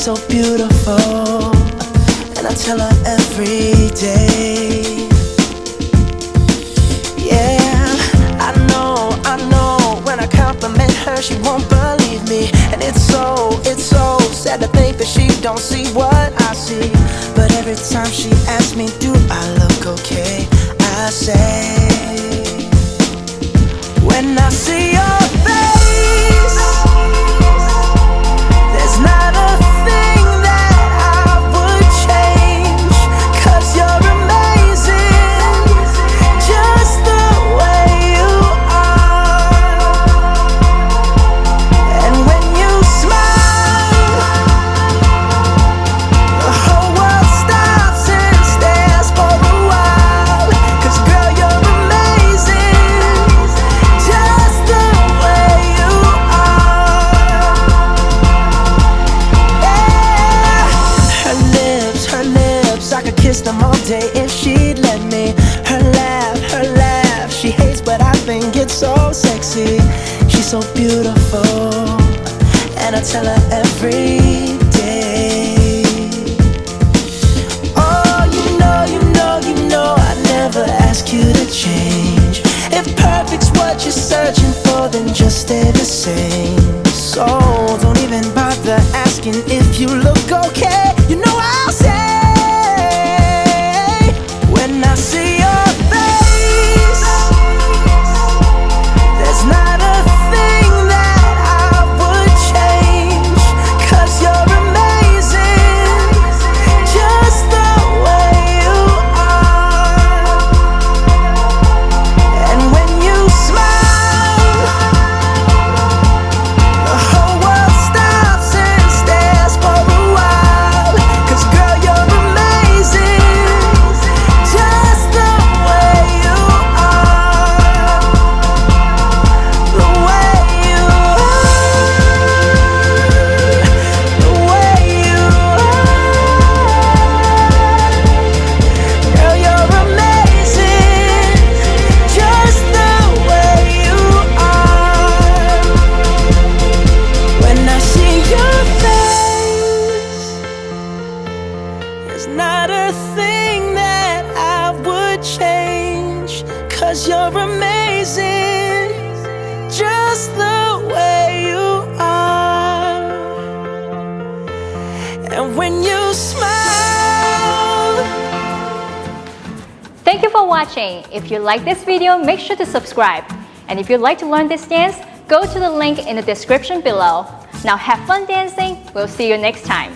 so beautiful, and I tell her every day. Yeah, I know, when I compliment her, she won't believe me. And it's so sad to think that she don't see what I see. But every time she asks me, do I look okay, I say, when I see your face, there's not a thing that I would change, 'cause you're amazing, just the way you are. And when you smile, the whole world stops and stares for a while. 'Cause girl, you're amazing, just the way you are. Yeah. Her lips, I could kiss them all day if she'd let me. Her laugh, she hates, but I think it's so sexy. She's so beautiful, and I tell her every day. Oh, you know, I never ask you to change. If perfect's what you're searching for, then just stay the same. So don't even bother asking if you look okay. You know I'll say, when I see your face, there's not a thing that I would change, 'cause you're amazing, just the way you are. And when you smile, the whole world stops and stares for a while. 'Cause girl, you're amazing, just the way you are. The way you are, the way you are. Girl, you're amazing, just the way you are. When I see your face, there's not a thing that I would change, 'cause you're amazing, just the way you are. And when you smile. Thank you for watching. If you like this video, make sure to subscribe. And if you'd like to learn this dance, go to the link in the description below. Now have fun dancing. We'll see you next time.